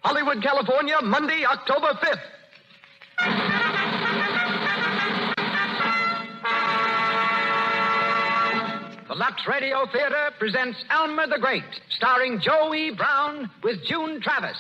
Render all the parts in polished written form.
Hollywood, California, Monday, October 5th. The Lux Radio Theater presents Elmer the Great, starring Joe E. Brown with June Travis.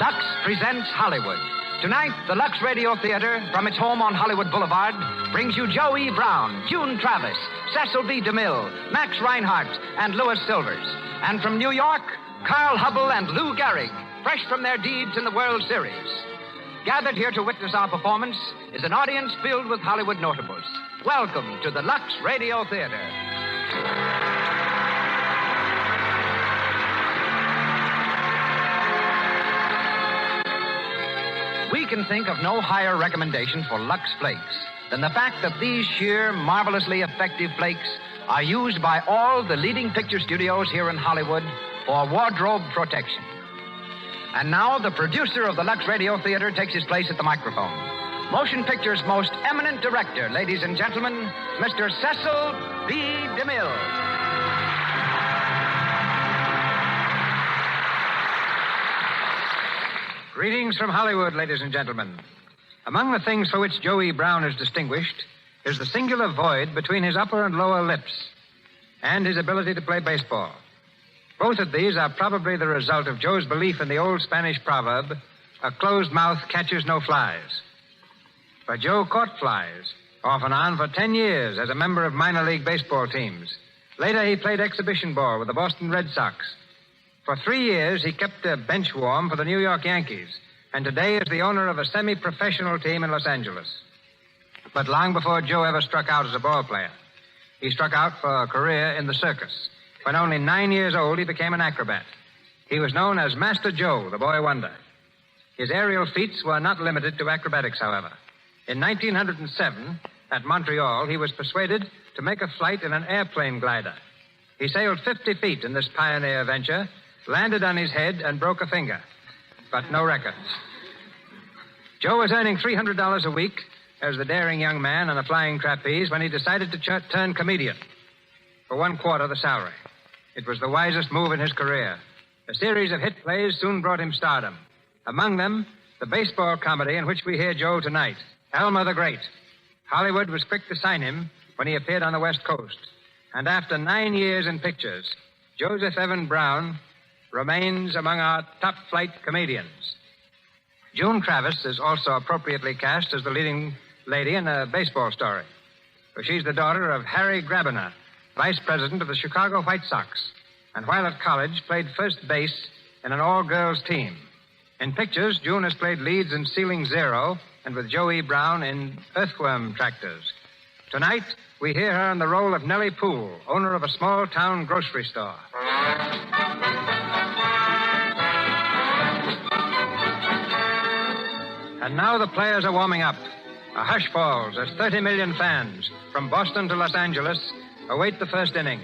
Lux presents Hollywood. Tonight, the Lux Radio Theater, from its home on Hollywood Boulevard, brings you Joe E. Brown, June Travis, Cecil B. DeMille, Max Reinhardt, and Louis Silvers. And from New York, Carl Hubble and Lou Gehrig, fresh from their deeds in the World Series. Gathered here to witness our performance is an audience filled with Hollywood notables. Welcome to the Lux Radio Theater. We can think of no higher recommendation for Lux Flakes than the fact that these sheer, marvelously effective flakes are used by all the leading picture studios here in Hollywood for wardrobe protection. And now the producer of the Lux Radio Theater takes his place at the microphone. Motion Picture's most eminent director, ladies and gentlemen, Mr. Cecil B. DeMille. Greetings from Hollywood, ladies and gentlemen. Among the things for which Joe E. Brown is distinguished is the singular void between his upper and lower lips and his ability to play baseball. Both of these are probably the result of Joe's belief in the old Spanish proverb, a closed mouth catches no flies. But Joe caught flies, off and on, for 10 years as a member of minor league baseball teams. Later, he played exhibition ball with the Boston Red Sox. For 3 years, he kept a bench warm for the New York Yankees, and today is the owner of a semi-professional team in Los Angeles. But long before Joe ever struck out as a ball player, he struck out for a career in the circus. When only 9 years old, he became an acrobat. He was known as Master Joe, the boy wonder. His aerial feats were not limited to acrobatics, however. In 1907, at Montreal, he was persuaded to make a flight in an airplane glider. He sailed 50 feet in this pioneer venture, landed on his head, and broke a finger. But no records. Joe was earning $300 a week as the daring young man on a flying trapeze when he decided to turn comedian. For 1/4 the salary. It was the wisest move in his career. A series of hit plays soon brought him stardom. Among them, the baseball comedy in which we hear Joe tonight, Elmer the Great. Hollywood was quick to sign him when he appeared on the West Coast. And after 9 years in pictures, Joseph Evan Brown remains among our top-flight comedians. June Travis is also appropriately cast as the leading lady in a baseball story. For she's the daughter of Harry Grabiner, vice president of the Chicago White Sox, and while at college, played first base in an all-girls team. In pictures, June has played leads in Ceiling Zero and with Joe E. Brown in Earthworm Tractors. Tonight, we hear her in the role of Nellie Poole, owner of a small-town grocery store. And now the players are warming up. A hush falls as 30 million fans from Boston to Los Angeles await the first inning.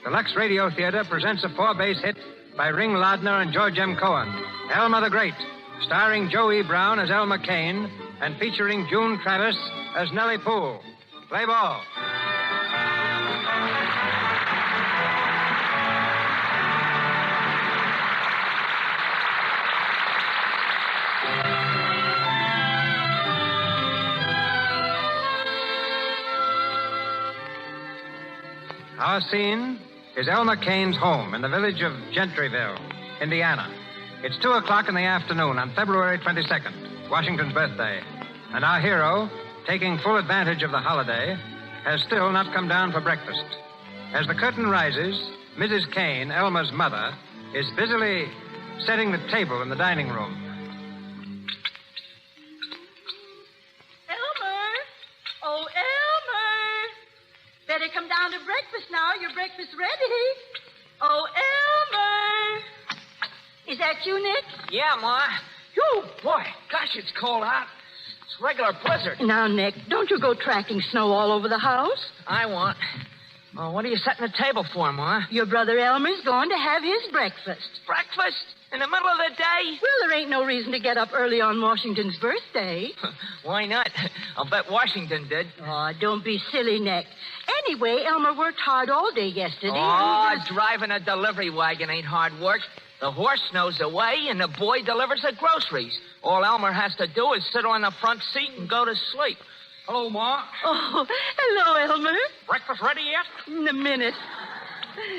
The Lux Radio Theater presents a 4-base hit by Ring Lardner and George M. Cohen, Elmer the Great, starring Joe E. Brown as Elmer Kane and featuring June Travis as Nellie Poole. Play ball. Our scene is Elmer Kane's home in the village of Gentryville, Indiana. It's 2:00 in the afternoon on February 22nd, Washington's birthday. And our hero, taking full advantage of the holiday, has still not come down for breakfast. As the curtain rises, Mrs. Kane, Elmer's mother, is busily setting the table in the dining room. Elmer! Oh, Elmer! Better come down to breakfast now. Your breakfast's ready. Oh, Elmer! Is that you, Nick? Yeah, Ma. Oh, boy. Gosh, it's cold out. It's a regular blizzard. Now, Nick, don't you go tracking snow all over the house. I want. Oh, what are you setting the table for, Ma? Your brother Elmer's going to have his breakfast. Breakfast? In the middle of the day? Well, there ain't no reason to get up early on Washington's birthday. Why not? I'll bet Washington did. Oh, don't be silly, Nick. Anyway, Elmer worked hard all day yesterday. Oh, and driving a delivery wagon ain't hard work. The horse knows the way, and the boy delivers the groceries. All Elmer has to do is sit on the front seat and go to sleep. Hello, Ma. Oh, hello, Elmer. Breakfast ready yet? In a minute.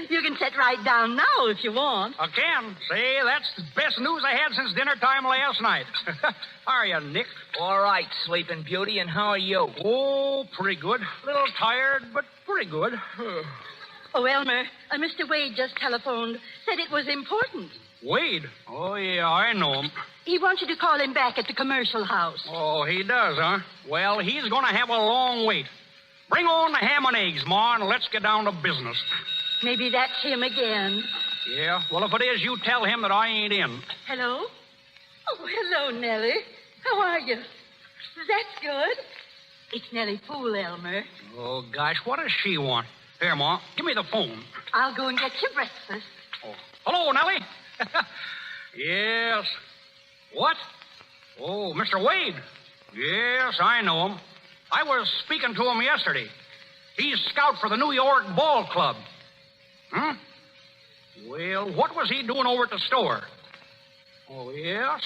You can sit right down now if you want. Again. Say, that's the best news I had since dinner time last night. How are you, Nick? All right, Sleeping Beauty, and how are you? Oh, pretty good. A little tired, but pretty good. Oh, Elmer, Mr. Wade just telephoned. Said it was important. Wade? Oh, yeah, I know him. He wants you to call him back at the commercial house. Oh, he does, huh? Well, he's going to have a long wait. Bring on the ham and eggs, Ma, and let's get down to business. Maybe that's him again. Yeah? Well, if it is, you tell him that I ain't in. Hello? Oh, hello, Nellie. How are you? That's good. It's Nellie Poole, Elmer. Oh, gosh, what does she want? Here, Ma, give me the phone. I'll go and get you breakfast. Oh. Hello, Nellie. Yes. What? Oh, Mr. Wade. Yes, I know him. I was speaking to him yesterday. He's scout for the New York Ball Club. Hmm? Well, what was he doing over at the store? Oh, yes?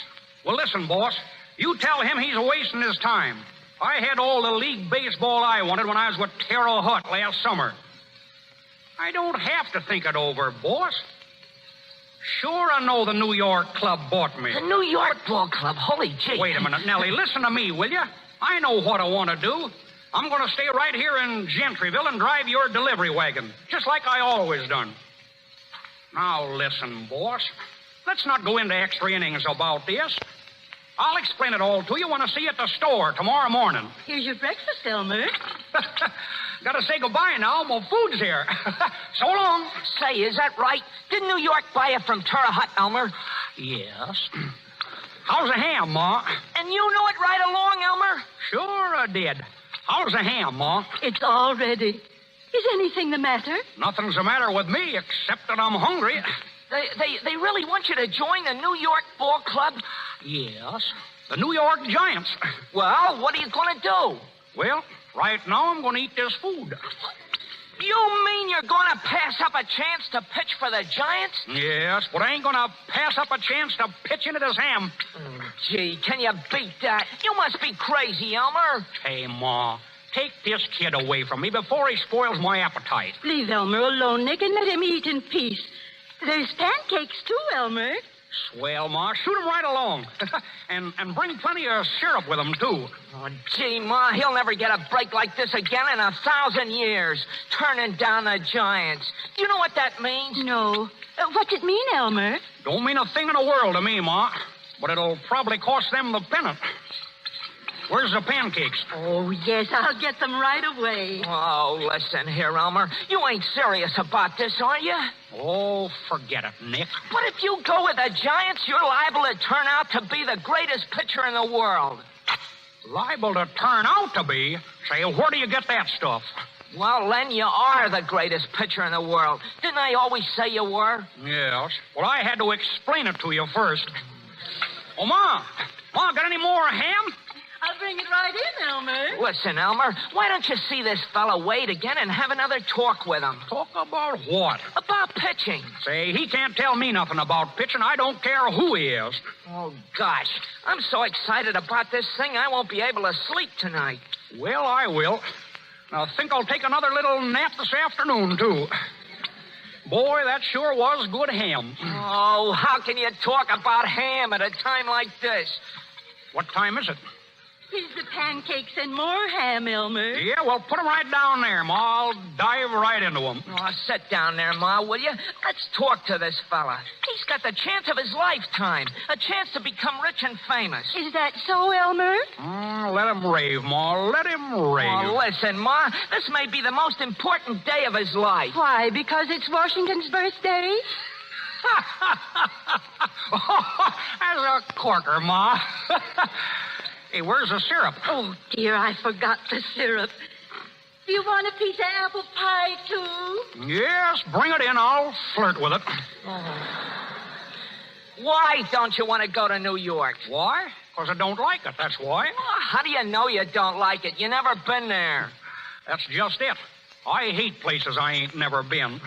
Well, listen, boss. You tell him he's wasting his time. I had all the league baseball I wanted when I was with Terrell Hutt last summer. I don't have to think it over, boss. Sure, I know the New York club bought me. The New York Ball Club. Holy gee. Wait a minute, Nellie. Listen to me, will you? I know what I want to do. I'm going to stay right here in Gentryville and drive your delivery wagon, just like I always done. Now, listen, boss. Let's not go into extra innings about this. I'll explain it all to you when I see you at the store tomorrow morning. Here's your breakfast, Elmer. Gotta say goodbye now. My food's here. So long. Say, is that right? Did New York buy it from Terrell Hutt, Elmer? Yes. How's the ham, Ma? And you knew it right along, Elmer? Sure I did. How's the ham, Ma? It's all ready. Is anything the matter? Nothing's the matter with me except that I'm hungry. They really want you to join the New York Ball Club? Yes. The New York Giants. Well, what are you going to do? Well, right now I'm going to eat this food. You mean you're going to pass up a chance to pitch for the Giants? Yes, but I ain't going to pass up a chance to pitch into this ham. Gee, can you beat that? You must be crazy, Elmer. Hey, Ma, take this kid away from me before he spoils my appetite. Leave Elmer alone, Nick, and let him eat in peace. There's pancakes, too, Elmer. Swell, Ma. Shoot him right along. and bring plenty of syrup with him, too. Oh, gee, Ma, he'll never get a break like this again in 1,000 years. Turning down the Giants. You know what that means? No. What's it mean, Elmer? Don't mean a thing in the world to me, Ma. But it'll probably cost them the pennant. Where's the pancakes? Oh, yes, I'll get them right away. Oh, listen here, Elmer. You ain't serious about this, are you? Oh, forget it, Nick. But if you go with the Giants, you're liable to turn out to be the greatest pitcher in the world. Liable to turn out to be? Say, where do you get that stuff? Well, Len, you are the greatest pitcher in the world. Didn't I always say you were? Yes. Well, I had to explain it to you first. Oh, Ma, got any more ham? I'll bring it right in, Elmer. Listen, Elmer, why don't you see this fella Wade again and have another talk with him? Talk about what? About pitching. Say, he can't tell me nothing about pitching. I don't care who he is. Oh, gosh. I'm so excited about this thing, I won't be able to sleep tonight. Well, I will. I think I'll take another little nap this afternoon, too. Boy, that sure was good ham. Oh, how can you talk about ham at a time like this? What time is it? Here's the pancakes and more ham, Elmer. Yeah, well, put them right down there, Ma. I'll dive right into them. Oh, sit down there, Ma, will you? Let's talk to this fella. He's got the chance of his lifetime. A chance to become rich and famous. Is that so, Elmer? Let him rave, Ma. Let him rave. Oh, listen, Ma. This may be the most important day of his life. Why, because it's Washington's birthday? That's a corker, Ma. Hey, where's the syrup? Oh, dear, I forgot the syrup. Do you want a piece of apple pie, too? Yes, bring it in. I'll flirt with it. Why don't you want to go to New York? Why? Because I don't like it, that's why. How do you know you don't like it? You never been there. That's just it. I hate places I ain't never been.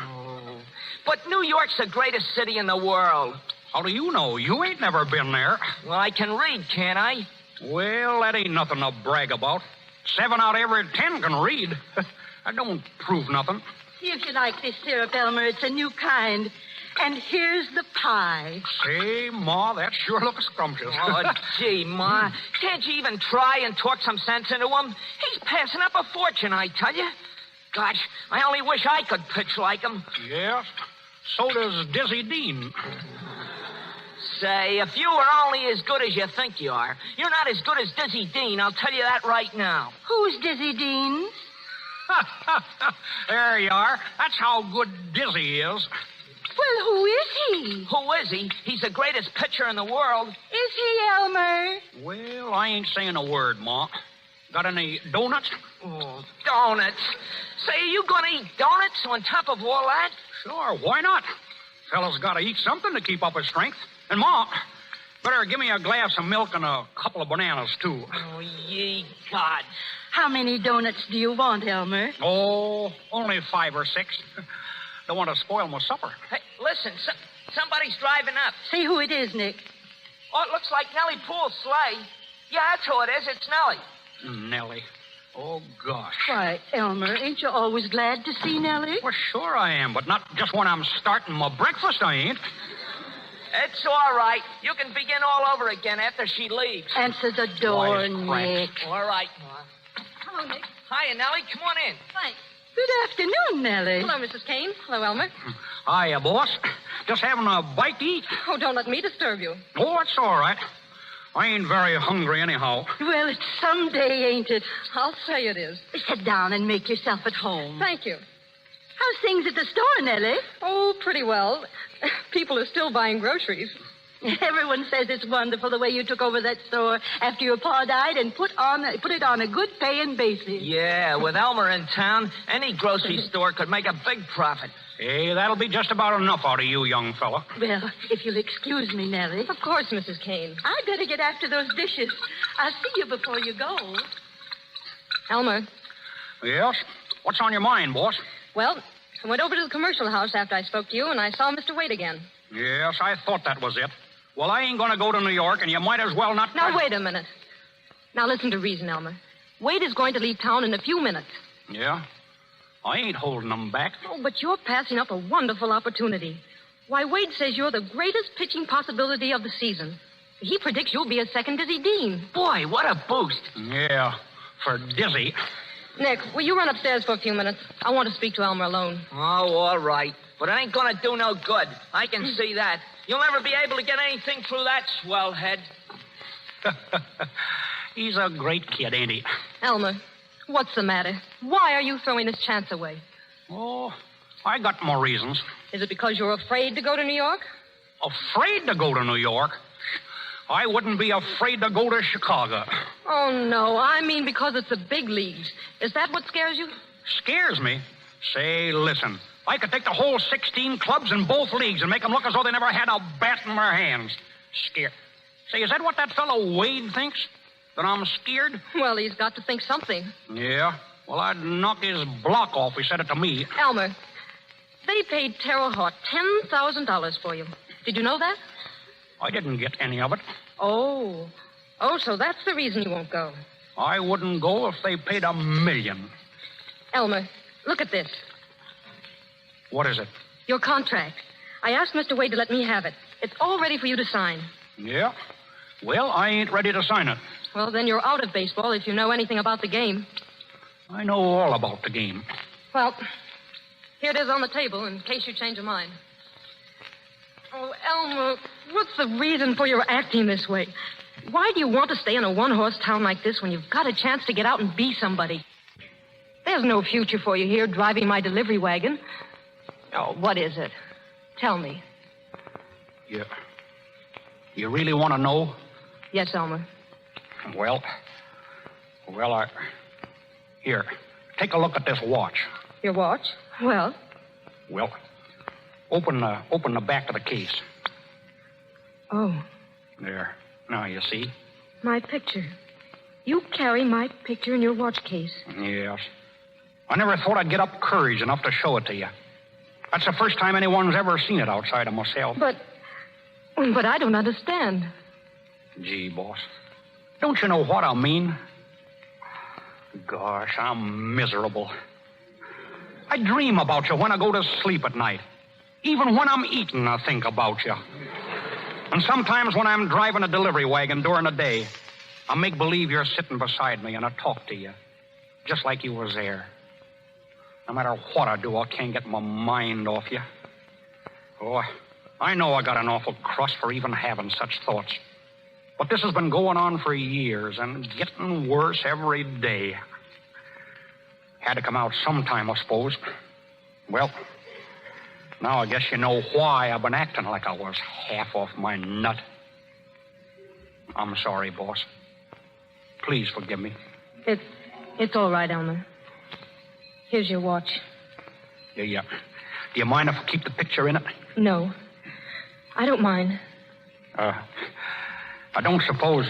But New York's the greatest city in the world. How do you know? You ain't never been there. Well, I can read, can't I? Well, that ain't nothing to brag about. 7 out of every 10 can read. I don't prove nothing. See if you like this syrup, Elmer. It's a new kind. And here's the pie. Say, Ma, that sure looks scrumptious. Oh, gee, Ma. Can't you even try and talk some sense into him? He's passing up a fortune, I tell you. Gosh, I only wish I could pitch like him. Yes. So does Dizzy Dean. Say, if you were only as good as you think you are, you're not as good as Dizzy Dean, I'll tell you that right now. Who's Dizzy Dean? There you are. That's how good Dizzy is. Well, who is he? Who is he? He's the greatest pitcher in the world. Is he, Elmer? Well, I ain't saying a word, Ma. Got any donuts? Oh, donuts. Say, are you going to eat donuts on top of all that? Sure, why not? Fella's got to eat something to keep up his strength. And, Ma, better give me a glass of milk and a couple of bananas, too. Oh, ye gods. How many donuts do you want, Elmer? Oh, only 5 or 6. Don't want to spoil my supper. Hey, listen, somebody's driving up. See who it is, Nick. Oh, it looks like Nellie Poole's sleigh. Yeah, that's who it is. It's Nellie. Nellie. Oh, gosh. Why, Elmer, ain't you always glad to see Nellie? Well, sure I am, but not just when I'm starting my breakfast, I ain't. It's all right. You can begin all over again after she leaves. Answer the door, Wisecracks. Nick. All right, Ma. Hello, Nick. Hiya, Nellie. Come on in. Thanks. Good afternoon, Nellie. Hello, Mrs. Kane. Hello, Elmer. Hiya, boss. Just having a bite to eat. Oh, don't let me disturb you. Oh, it's all right. I ain't very hungry anyhow. Well, it's someday, ain't it? I'll say it is. Sit down and make yourself at home. Thank you. How's things at the store, Nellie? Oh, pretty well. People are still buying groceries. Everyone says it's wonderful the way you took over that store after your pa died and put it on a good paying basis. Yeah, with Elmer in town, any grocery store could make a big profit. Hey, that'll be just about enough out of you, young fella. Well, if you'll excuse me, Nellie. Of course, Mrs. Kane. I'd better get after those dishes. I'll see you before you go. Elmer, Yes? What's on your mind, boss? well, I went over to the commercial house after I spoke to you, and I saw Mr. Wade again. Yes, I thought that was it. Well, I ain't going to go to New York, and you might as well not... Now, wait a minute. Now, listen to reason, Elmer. Wade is going to leave town in a few minutes. Yeah? I ain't holding them back. Oh, but you're passing up a wonderful opportunity. Why, Wade says you're the greatest pitching possibility of the season. He predicts you'll be a second Dizzy Dean. Boy, what a boost. Yeah, for Dizzy. Nick, will you run upstairs for a few minutes? I want to speak to Elmer alone. Oh, all right. But it ain't going to do no good. I can see that. You'll never be able to get anything through that swell head. He's a great kid, ain't he? Elmer, what's the matter? Why are you throwing this chance away? Oh, I got more reasons. Is it because you're afraid to go to New York? Afraid to go to New York? I wouldn't be afraid to go to Chicago. Oh, no. I mean because it's the big leagues. Is that what scares you? Scares me? Say, listen. I could take the whole 16 clubs in both leagues and make them look as though they never had a bat in their hands. Scared. Say, is that what that fellow Wade thinks? That I'm scared? Well, he's got to think something. Yeah. Well, I'd knock his block off if he said it to me. Elmer, they paid Terrell Hart $10,000 for you. Did you know that? I didn't get any of it. Oh. Oh, so that's the reason you won't go. I wouldn't go if they paid $1 million. Elmer, look at this. What is it? Your contract. I asked Mr. Wade to let me have it. It's all ready for you to sign. Yeah? Well, I ain't ready to sign it. Well, then you're out of baseball if you know anything about the game. I know all about the game. Well, here it is on the table in case you change your mind. Oh, Elmer, what's the reason for your acting this way? Why do you want to stay in a one-horse town like this when you've got a chance to get out and be somebody? There's no future for you here driving my delivery wagon. Oh, what is it? Tell me. You really want to know? Yes, Elmer. Well, Here. take a look at this watch. Your watch? Well, Well, open the back of the case. oh, There. Now you see. my picture. You carry my picture in your watch case. Yes. I never thought I'd get up courage enough to show it to you. That's the first time anyone's ever seen it outside of myself. But I don't understand. Gee, boss. Don't you know what I mean? Gosh, I'm miserable. I dream about you when I go to sleep at night. Even when I'm eating, I think about you. And sometimes when I'm driving a delivery wagon during the day, I make believe you're sitting beside me and I talk to you, just like you was there. No matter what I do, I can't get my mind off you. Oh, I know I got an awful crust for even having such thoughts. But this has been going on for years and getting worse every day. Had to come out sometime, I suppose. Well, now I guess you know why I've been acting like I was half off my nut. I'm sorry, boss. Please forgive me. It's all right, Elmer. Here's your watch. Do you mind if I keep the picture in it? No, I don't mind. I don't suppose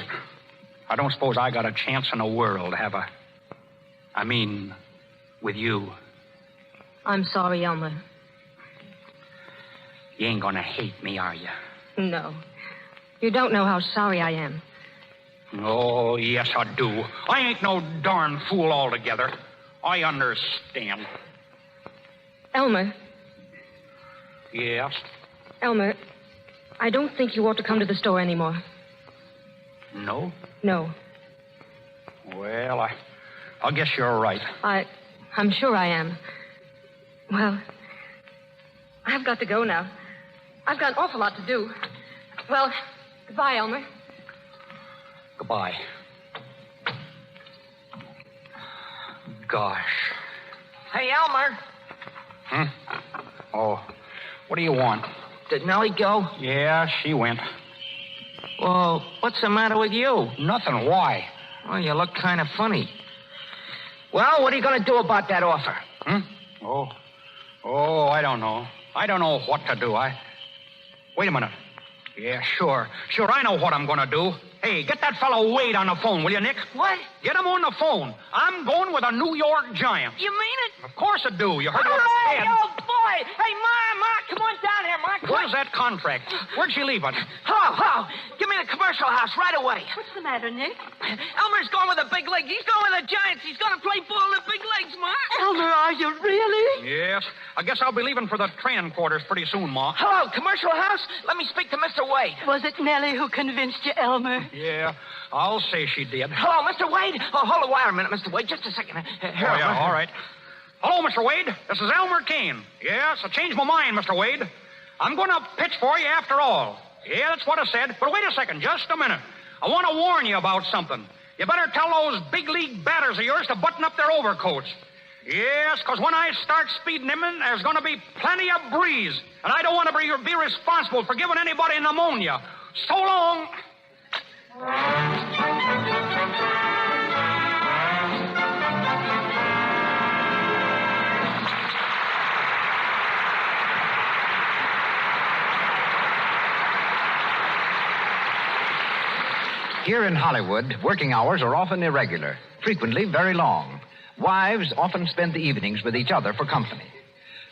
I got a chance in the world, have I? I mean, with you. I'm sorry, Elmer. You ain't gonna hate me, are you? No. You don't know how sorry I am. Oh, yes, I do. I ain't no darn fool altogether. I understand. Elmer. Yes? Elmer, I don't think you ought to come to the store anymore. No? No. Well, I guess you're right. I'm sure I am. Well, I've got to go now. I've got an awful lot to do. Well, goodbye, Elmer. Goodbye. Gosh. Hey, Elmer. Oh, what do you want? Did Nellie go? Yeah, she went. Well, what's the matter with you? Nothing. Why? Well, you look kind of funny. Well, what are you going to do about that offer? Oh, I don't know. I don't know what to do. Wait a minute. Yeah, sure. Sure, I know what I'm going to do. Hey, get that fellow Wade on the phone, will you, Nick? What? Get him on the phone. I'm going with a New York Giant. You mean it? Of course I do. You heard what Hooray! I said. Oh, boy! Hey, Ma, come on down here, Ma. Where's that contract? Where'd she leave it? Hello. Give me the commercial house right away. What's the matter, Nick? Elmer's going with the big leagues. He's going with the Giants. He's going to play ball in the big leagues, Ma. Elmer, are you really? Yes. I guess I'll be leaving for the training quarters pretty soon, Ma. Hello, commercial house. Let me speak to Mr. Wade. Was it Nellie who convinced you, Elmer? Yeah, I'll say she did. Hello, Mr. Wade. Oh, hold the wire a minute, Mr. Wade. Just a second. Here, Oh, yeah, Elmer. all right. Hello, Mr. Wade. This is Elmer Kane. Yes, I changed my mind, Mr. Wade. I'm going to pitch for you after all. Yeah, that's what I said. But wait a second, just a minute. I want to warn you about something. You better tell those big league batters of yours to button up their overcoats. Yes, because when I start speeding them in, there's going to be plenty of breeze. And I don't want to be responsible for giving anybody pneumonia. So long. Here in Hollywood, working hours are often irregular, frequently very long. Wives often spend the evenings with each other for company.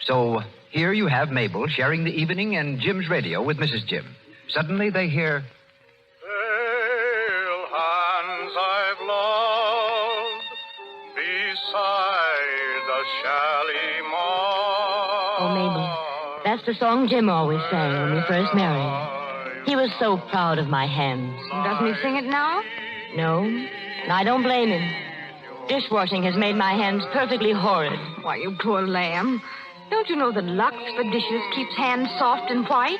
So here you have Mabel sharing the evening and Jim's radio with Mrs. Jim. Suddenly they hear... Pale hands I've loved beside the Shalimar. Oh, Mabel, that's the song Jim always sang when we first married. He was so proud of my hands. Doesn't he sing it now? No, I don't blame him. Dishwashing has made my hands perfectly horrid. Why, you poor lamb. Don't you know that Lux for dishes keeps hands soft and white?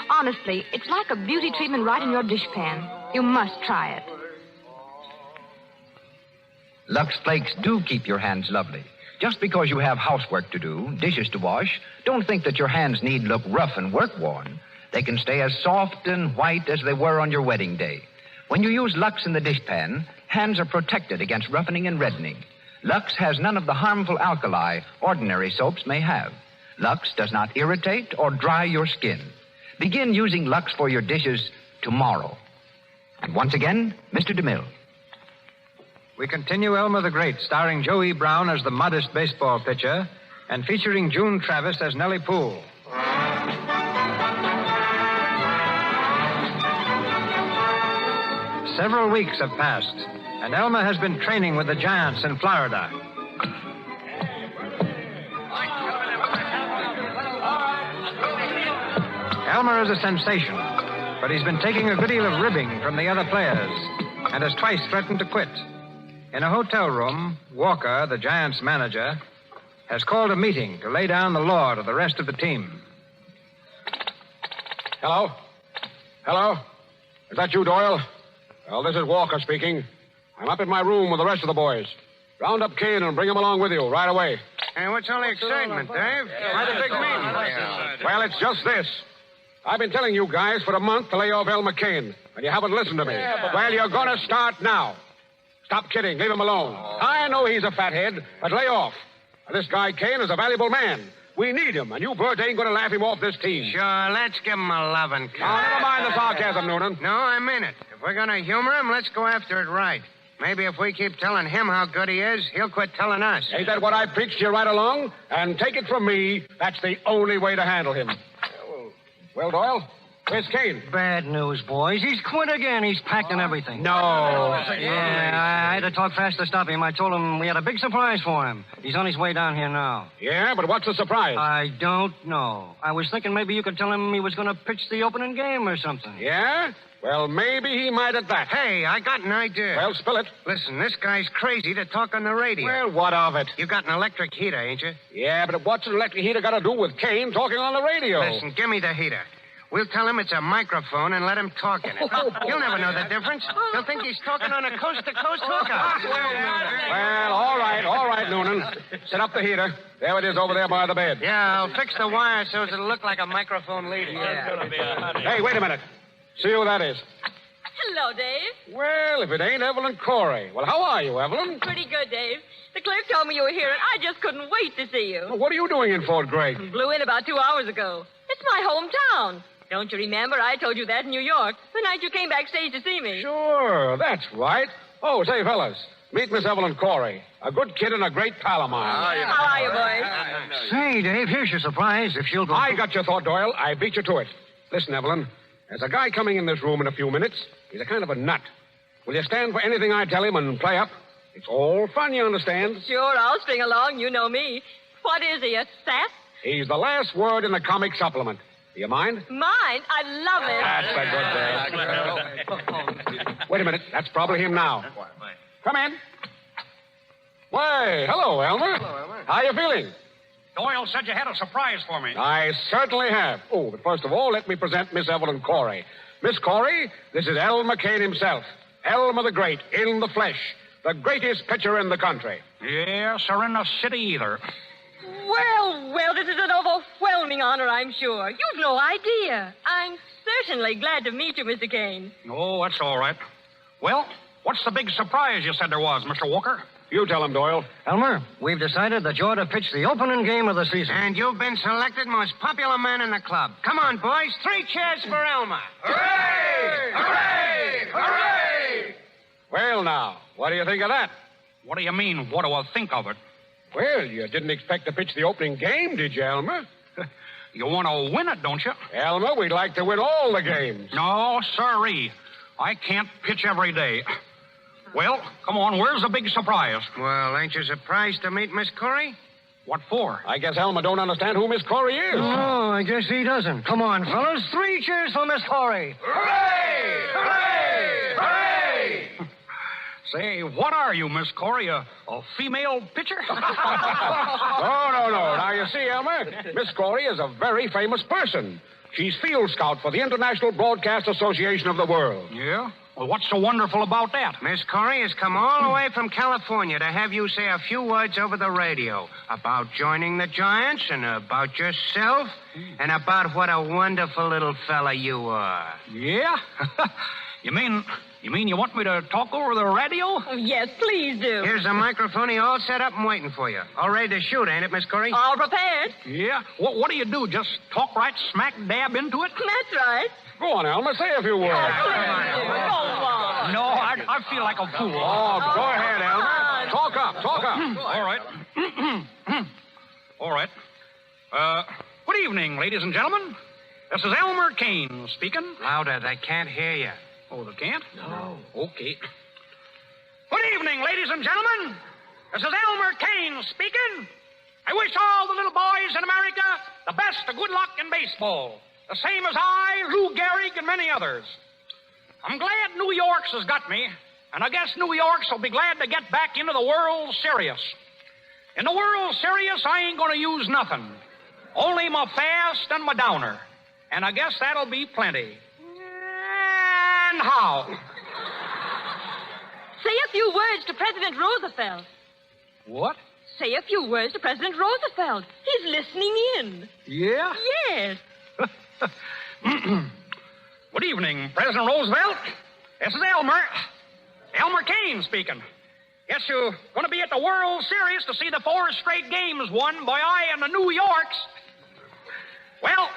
Honestly, it's like a beauty treatment right in your dishpan. You must try it. Lux Flakes do keep your hands lovely. Just because you have housework to do, dishes to wash, don't think that your hands need look rough and work-worn. They can stay as soft and white as they were on your wedding day. When you use Lux in the dishpan, hands are protected against roughening and reddening. Lux has none of the harmful alkali ordinary soaps may have. Lux does not irritate or dry your skin. Begin using Lux for your dishes tomorrow. And once again, Mr. DeMille. We continue Elmer the Great, starring Joey Brown as the modest baseball pitcher and featuring June Travis as Nellie Poole. Several weeks have passed, and Elmer has been training with the Giants in Florida. Elmer is a sensation, but he's been taking a good deal of ribbing from the other players and has twice threatened to quit. In a hotel room, Walker, the Giants' manager, has called a meeting to lay down the law to the rest of the team. Hello? Hello? Is that you, Doyle? Well, this is Walker speaking. I'm up in my room with the rest of the boys. Round up Kane and bring him along with you right away. Hey, what's all the excitement, Dave? Why the big meeting? Well, it's just this. I've been telling you guys for a month to lay off Elmer Kane, and you haven't listened to me. Well, you're going to start now. Stop kidding. Leave him alone. I know he's a fathead, but lay off. This guy Kane is a valuable man. We need him, and you birds ain't going to laugh him off this team. Sure, let's give him a loving cut. Now, never mind the sarcasm, Noonan. No, I mean it. If we're going to humor him, let's go after it right. Maybe if we keep telling him how good he is, he'll quit telling us. Ain't that what I preached you right along? And take it from me, that's the only way to handle him. Well, Doyle, where's Kane? Bad news, boys. He's quit again. He's packed and everything. No. Yeah, I had to talk fast to stop him. I told him we had a big surprise for him. He's on his way down here now. Yeah, but what's the surprise? I don't know. I was thinking maybe you could tell him he was going to pitch the opening game or something. Yeah? Well, maybe he might at that. Hey, I got an idea. Well, spill it. Listen, this guy's crazy to talk on the radio. Well, what of it? You got an electric heater, ain't you? Yeah, but what's an electric heater got to do with Kane talking on the radio? Listen, give me the heater. We'll tell him it's a microphone and let him talk in it. He'll never know the difference. He'll think he's talking on a coast-to-coast hookup. Well, all right, Noonan. Set up the heater. There it is over there by the bed. Yeah, I'll fix the wire so it'll look like a microphone leader. Hey, wait a minute. See who that is. Hello, Dave. Well, if it ain't Evelyn Corey. Well, how are you, Evelyn? Pretty good, Dave. The clerk told me you were here, and I just couldn't wait to see you. Well, what are you doing in Fort Gregg? Blew in about 2 hours ago. It's my hometown. Don't you remember? I told you that in New York, the night you came backstage to see me. Sure, that's right. Oh, say, fellas, meet Miss Evelyn Corey. A good kid and a great pal of mine. How are you, boys? Say, Dave, here's your surprise. If she'll go... I got your thought, Doyle. I beat you to it. Listen, Evelyn, there's a guy coming in this room in a few minutes. He's a kind of a nut. Will you stand for anything I tell him and play up? It's all fun, you understand? Sure, I'll string along. You know me. What is he, a sap? He's the last word in the comic supplement. Do you mind? Mine? I love it. That's a good girl. Wait a minute. That's probably him now. Come in. Why, hello, Elmer. Hello, Elmer. How you feeling? Doyle said you had a surprise for me. I certainly have. Oh, but first of all, let me present Miss Evelyn Corey. Miss Corey, this is Elmer Kane himself. Elmer the Great, in the flesh. The greatest pitcher in the country. Yes, or in the city either. Well, this is an overwhelming honor, I'm sure. You've no idea. I'm certainly glad to meet you, Mr. Kane. Oh, that's all right. Well, what's the big surprise you said there was, Mr. Walker? You tell him, Doyle. Elmer, we've decided that you're to pitch the opening game of the season. And you've been selected most popular man in the club. Come on, boys. 3 cheers for Elmer. Hooray! Hooray! Hooray! Well, now, what do you think of that? What do you mean, what do I think of it? Well, you didn't expect to pitch the opening game, did you, Elmer? You want to win it, don't you? Elmer, we'd like to win all the games. No, sirree. I can't pitch every day. Well, come on, where's the big surprise? Well, ain't you surprised to meet Miss Corey? What for? I guess Elmer don't understand who Miss Corey is. Oh, I guess he doesn't. Come on, fellas. 3 cheers for Miss Corey. Hooray! Hooray! Hooray! Say, what are you, Miss Corey? A female pitcher? No. Now, you see, Elmer, Miss Corey is a very famous person. She's field scout for the International Broadcast Association of the World. Yeah? Well, what's so wonderful about that? Miss Corey has come all the way from California to have you say a few words over the radio about joining the Giants and about yourself and about what a wonderful little fella you are. Yeah? You mean you want me to talk over the radio? Oh, yes, please do. Here's the microphone all set up and waiting for you. All ready to shoot, ain't it, Miss Curry? All prepared. Yeah? What do you do? Just talk right smack dab into it? That's right. Go on, Elmer. Say a few words. Go on. No, I feel like a fool. Oh, go ahead, Elmer. Talk up. All right. All right. Good evening, ladies and gentlemen. This is Elmer Kane speaking. Louder, they can't hear you. Oh, they can't? No. Okay. Good evening, ladies and gentlemen. This is Elmer Kane speaking. I wish all the little boys in America the best of good luck in baseball. The same as I, Lou Gehrig, and many others. I'm glad New York's has got me, and I guess New York's will be glad to get back into the World Series. In the World Series, I ain't going to use nothing. Only my fast and my downer. And I guess that'll be plenty. And how? Say a few words to President Roosevelt. What? Say a few words to President Roosevelt. He's listening in. Yeah? Yes. Good evening, President Roosevelt. This is Elmer Kane speaking. Guess you're going to be at the World Series to see the 4 straight games won by I and the New Yorks. Well,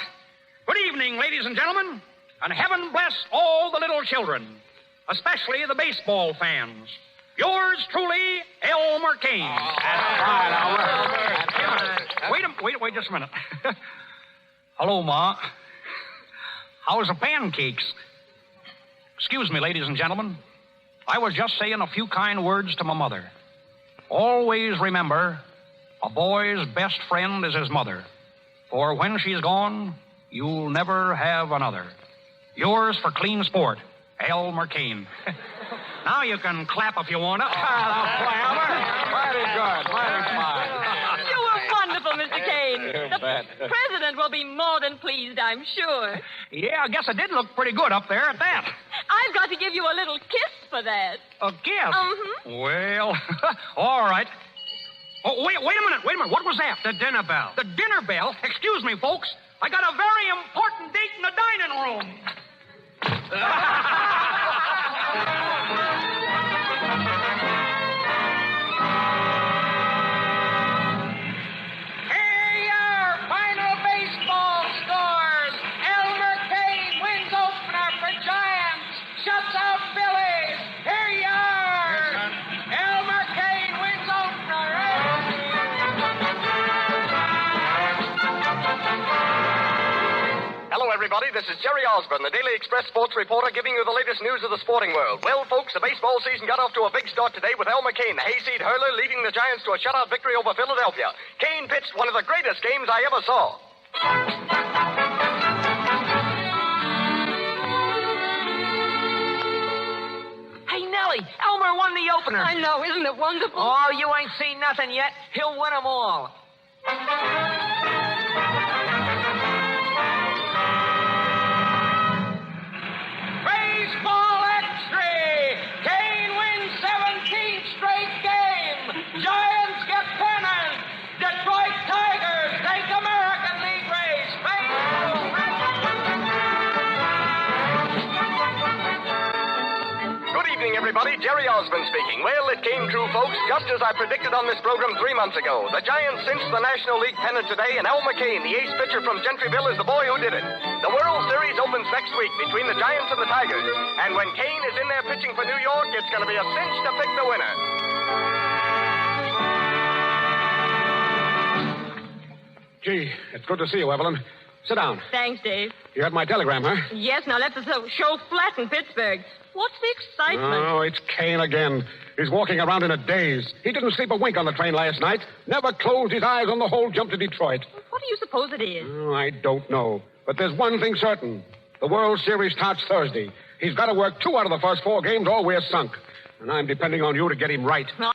good evening, ladies and gentlemen, and heaven bless all the little children, especially the baseball fans. Yours truly, Elmer Kane. Wait just a minute. Hello, Ma. How's the pancakes? Excuse me, ladies and gentlemen. I was just saying a few kind words to my mother. Always remember, a boy's best friend is his mother. For when she's gone, you'll never have another. Yours for clean sport, Elmer Kane. Now you can clap if you want to. Mighty good. Mighty fine. You were wonderful, Mr. Kane. The president will be more than pleased, I'm sure. Yeah, I guess I did look pretty good up there at that. I've got to give you a little kiss for that. A kiss? Mm-hmm. Well, all right. Oh, wait a minute. What was that? The dinner bell. The dinner bell? Excuse me, folks. I got a very important date in the dining room. Here your final baseball scores. Elmer Kane wins opener for Giants. Shuts out Phillies. Here you are. Elmer Kane wins opener. Hello, everybody. This is Jerry Osborne, the Daily Express sports reporter, giving you the latest news of the sporting world. Well, folks, the baseball season got off to a big start today with Elmer Kane, the hayseed hurler, leading the Giants to a shutout victory over Philadelphia. Kane pitched one of the greatest games I ever saw. Hey, Nellie, Elmer won the opener. I know, isn't it wonderful? Oh, you ain't seen nothing yet. He'll win them all. Baseball extra! Kane wins 17th straight game. Giants get pennant. Detroit Tigers take American League race. Good evening, everybody. Jerry Osborne speaking. Well, it came true, folks, just as I predicted on this program 3 months ago. The Giants cinched the National League pennant today, and Elmer Kane, the ace pitcher from Gentryville, is the boy who did it. The World Series opens next week between the Giants and the Tigers. And when Kane is in there pitching for New York, it's going to be a cinch to pick the winner. Gee, it's good to see you, Evelyn. Sit down. Thanks, Dave. You had my telegram, huh? Yes, now let the show flat in Pittsburgh. What's the excitement? Oh, it's Kane again. He's walking around in a daze. He didn't sleep a wink on the train last night. Never closed his eyes on the whole jump to Detroit. What do you suppose it is? Oh, I don't know. But there's one thing certain. The World Series starts Thursday. He's got to work 2 out of the first 4 games or we're sunk. And I'm depending on you to get him right. Well,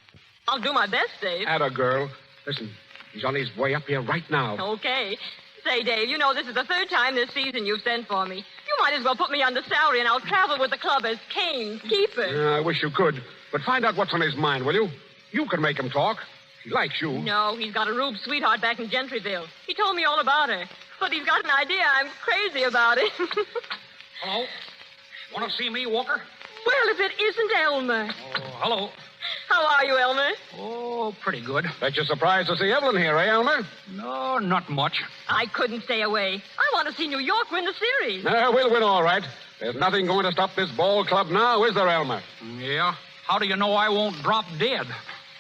I'll do my best, Dave. Atta girl. Listen, he's on his way up here right now. Okay. Say, Dave, you know this is the 3rd time this season you've sent for me. You might as well put me under salary and I'll travel with the club as Kane's keeper. I wish you could. But find out what's on his mind, will you? You can make him talk. He likes you. No, he's got a Rube sweetheart back in Gentryville. He told me all about her. But he's got an idea I'm crazy about it. Hello? Want to see me, Walker? Well, if it isn't Elmer. Oh, hello. How are you, Elmer? Oh, pretty good. Bet you're surprised to see Evelyn here, eh, Elmer? No, not much. I couldn't stay away. I want to see New York win the series. We'll win all right. There's nothing going to stop this ball club now, is there, Elmer? Yeah? How do you know I won't drop dead?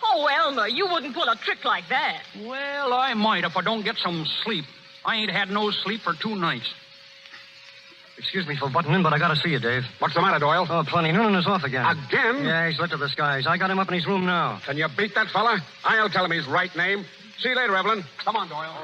Oh, Elmer, you wouldn't pull a trick like that. Well, I might if I don't get some sleep. I ain't had no sleep for 2 nights. Excuse me for butting in, but I gotta see you, Dave. What's the matter, Doyle? Oh, plenty. Noonan is off again. Again? Yeah, he's lit to the skies. I got him up in his room now. Can you beat that fella? I'll tell him his right name. See you later, Evelyn. Come on, Doyle.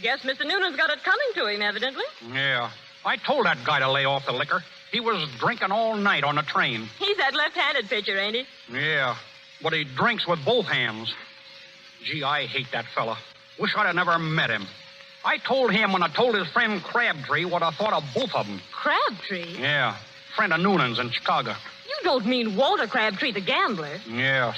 Guess Mr. Noonan's got it coming to him, evidently. Yeah. I told that guy to lay off the liquor. He was drinking all night on the train. He's that left-handed pitcher, ain't he? Yeah. But he drinks with both hands. Gee, I hate that fella. Wish I'd have never met him. I told him when I told his friend Crabtree what I thought of both of them. Crabtree? Yeah. Friend of Noonan's in Chicago. You don't mean Walter Crabtree, the gambler? Yes.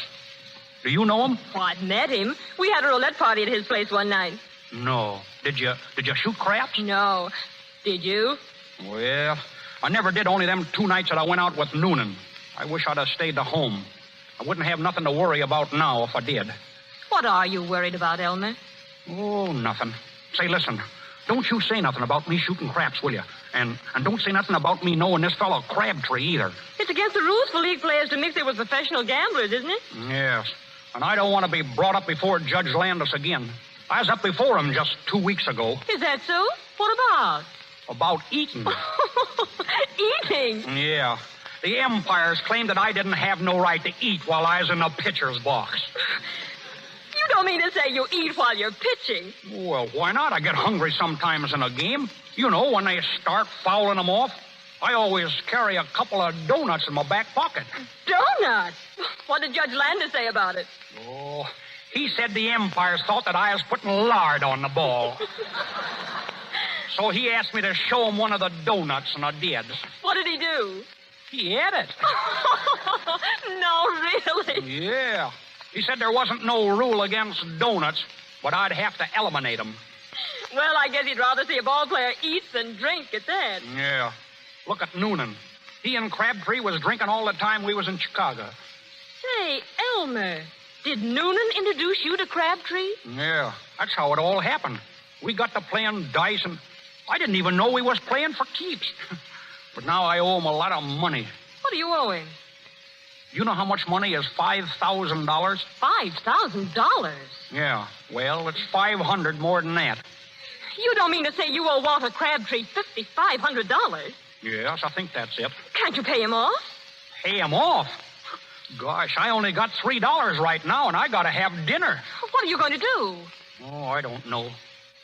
Do you know him? Oh, I've met him. We had a roulette party at his place one night. No. Did you shoot craps? No. Did you? Well, I never did, only them 2 nights that I went out with Noonan. I wish I'd have stayed at home. I wouldn't have nothing to worry about now if I did. What are you worried about, Elmer? Oh, nothing. Say, listen, don't you say nothing about me shooting craps, will you? And don't say nothing about me knowing this fellow Crabtree either. It's against the rules for league players to mix it with professional gamblers, isn't it? Yes. And I don't want to be brought up before Judge Landis again. I was up before him just 2 weeks ago. Is that so? What about? About eating. Eating? Yeah. The umpires claimed that I didn't have no right to eat while I was in the pitcher's box. You don't mean to say you eat while you're pitching? Well, why not? I get hungry sometimes in a game. You know, when they start fouling them off. I always carry a couple of donuts in my back pocket. Donuts? What did Judge Landis say about it? Oh, he said the umpires thought that I was putting lard on the ball. So he asked me to show him one of the donuts, and I did. What did he do? He ate it. No, really? Yeah. He said there wasn't no rule against donuts, but I'd have to eliminate them. Well, I guess he'd rather see a ball player eat than drink at that. Yeah. Look at Noonan. He and Crabtree was drinking all the time we was in Chicago. Say, Elmer, did Noonan introduce you to Crabtree? Yeah, that's how it all happened. We got to playing dice, and I didn't even know we was playing for keeps. But now I owe him a lot of money. What do you owe him? You know how much money is $5,000? $5,000? Yeah, well, it's 500 more than that. You don't mean to say you owe Walter Crabtree $5,500? Yes, I think that's it. Can't you pay him off? Pay him off? Gosh, I only got $3 right now, and I got to have dinner. What are you going to do? Oh, I don't know.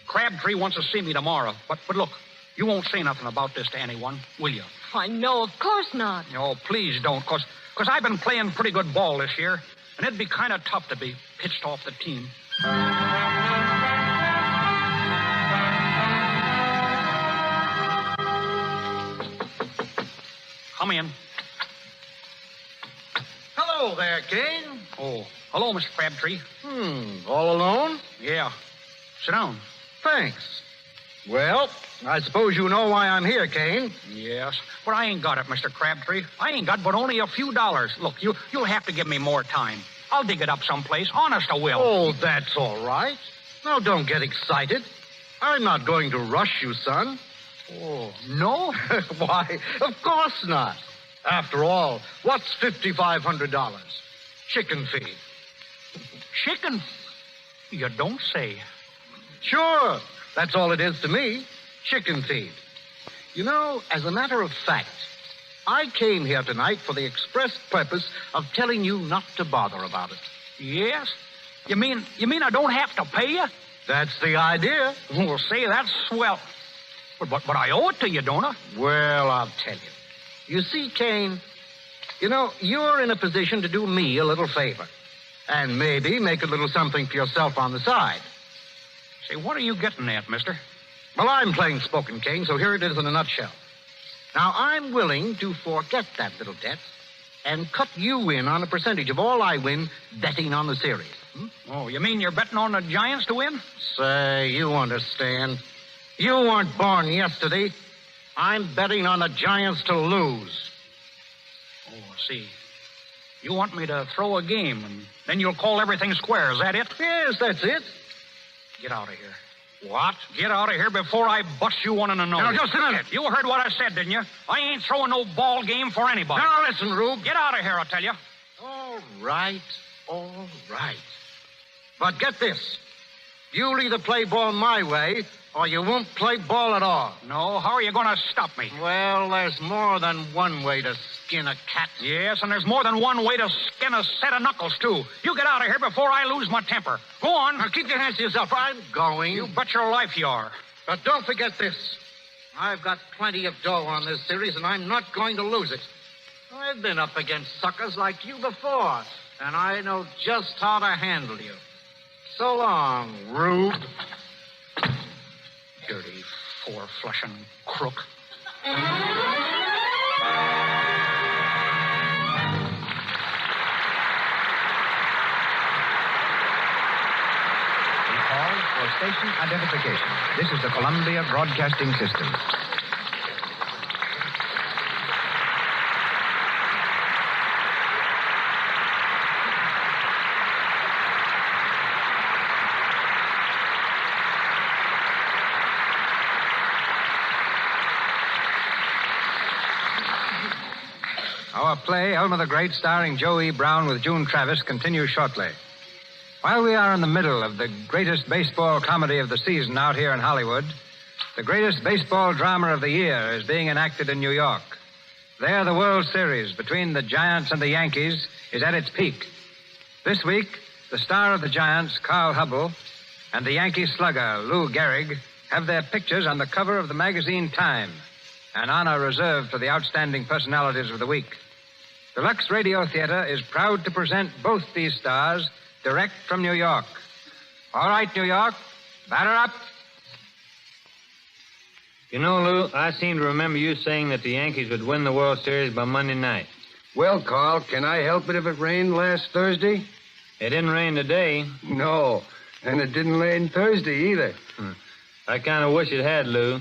Crabtree wants to see me tomorrow. But look, you won't say nothing about this to anyone, will you? I know, of course not. Oh, please don't, because I've been playing pretty good ball this year, and it'd be kind of tough to be pitched off the team. Come in. Hello there, Kane. Oh, hello, Mr. Crabtree. All alone? Yeah. Sit down. Thanks. Well, I suppose you know why I'm here, Kane. Yes, but I ain't got it, Mr. Crabtree. I ain't got but only a few dollars. Look, you'll have to give me more time. I'll dig it up someplace. Honest, I will. Oh, that's all right. Now, don't get excited. I'm not going to rush you, son. Oh, no? Why, of course not. After all, what's $5,500? Chicken feed. Chicken? You don't say. Sure. That's all it is to me. Chicken feed. You know, as a matter of fact, I came here tonight for the express purpose of telling you not to bother about it. Yes? You mean I don't have to pay you? That's the idea. Well, say, that's swell. But I owe it to you, don't I? Well, I'll tell you. You see, Kane, you know, you're in a position to do me a little favor. And maybe make a little something for yourself on the side. Say, what are you getting at, mister? Well, I'm plain spoken, Kane, so here it is in a nutshell. Now, I'm willing to forget that little debt and cut you in on a percentage of all I win betting on the series. Oh, you mean you're betting on the Giants to win? Say, you understand. You weren't born yesterday. I'm betting on the Giants to lose. Oh, see. You want me to throw a game, and then you'll call everything square. Is that it? Yes, that's it. Get out of here. What? Get out of here before I bust you one in the nose. Now, just a minute. You heard what I said, didn't you? I ain't throwing no ball game for anybody. Now, listen, Rube. Get out of here, I'll tell you. All right. But get this. You'll either play ball my way, or you won't play ball at all. No, how are you going to stop me? Well, there's more than one way to skin a cat. Yes, and there's more than one way to skin a set of knuckles, too. You get out of here before I lose my temper. Go on. Now, keep your hands to yourself. I'm going. You bet your life you are. But don't forget this. I've got plenty of dough on this series, and I'm not going to lose it. I've been up against suckers like you before, and I know just how to handle you. So long, Rube. Dirty, four-flushing crook. We call for station identification. This is the Columbia Broadcasting System. Our play, Elmer the Great, starring Joe E. Brown with June Travis, continues shortly. While we are in the middle of the greatest baseball comedy of the season out here in Hollywood, the greatest baseball drama of the year is being enacted in New York. There, the World Series between the Giants and the Yankees is at its peak. This week, the star of the Giants, Carl Hubble, and the Yankee slugger, Lou Gehrig, have their pictures on the cover of the magazine Time, an honor reserved for the outstanding personalities of the week. The Lux Radio Theater is proud to present both these stars direct from New York. All right, New York, batter up. You know, Lou, I seem to remember you saying that the Yankees would win the World Series by Monday night. Well, Carl, can I help it if it rained last Thursday? It didn't rain today. No, and it didn't rain Thursday either. I kind of wish it had, Lou.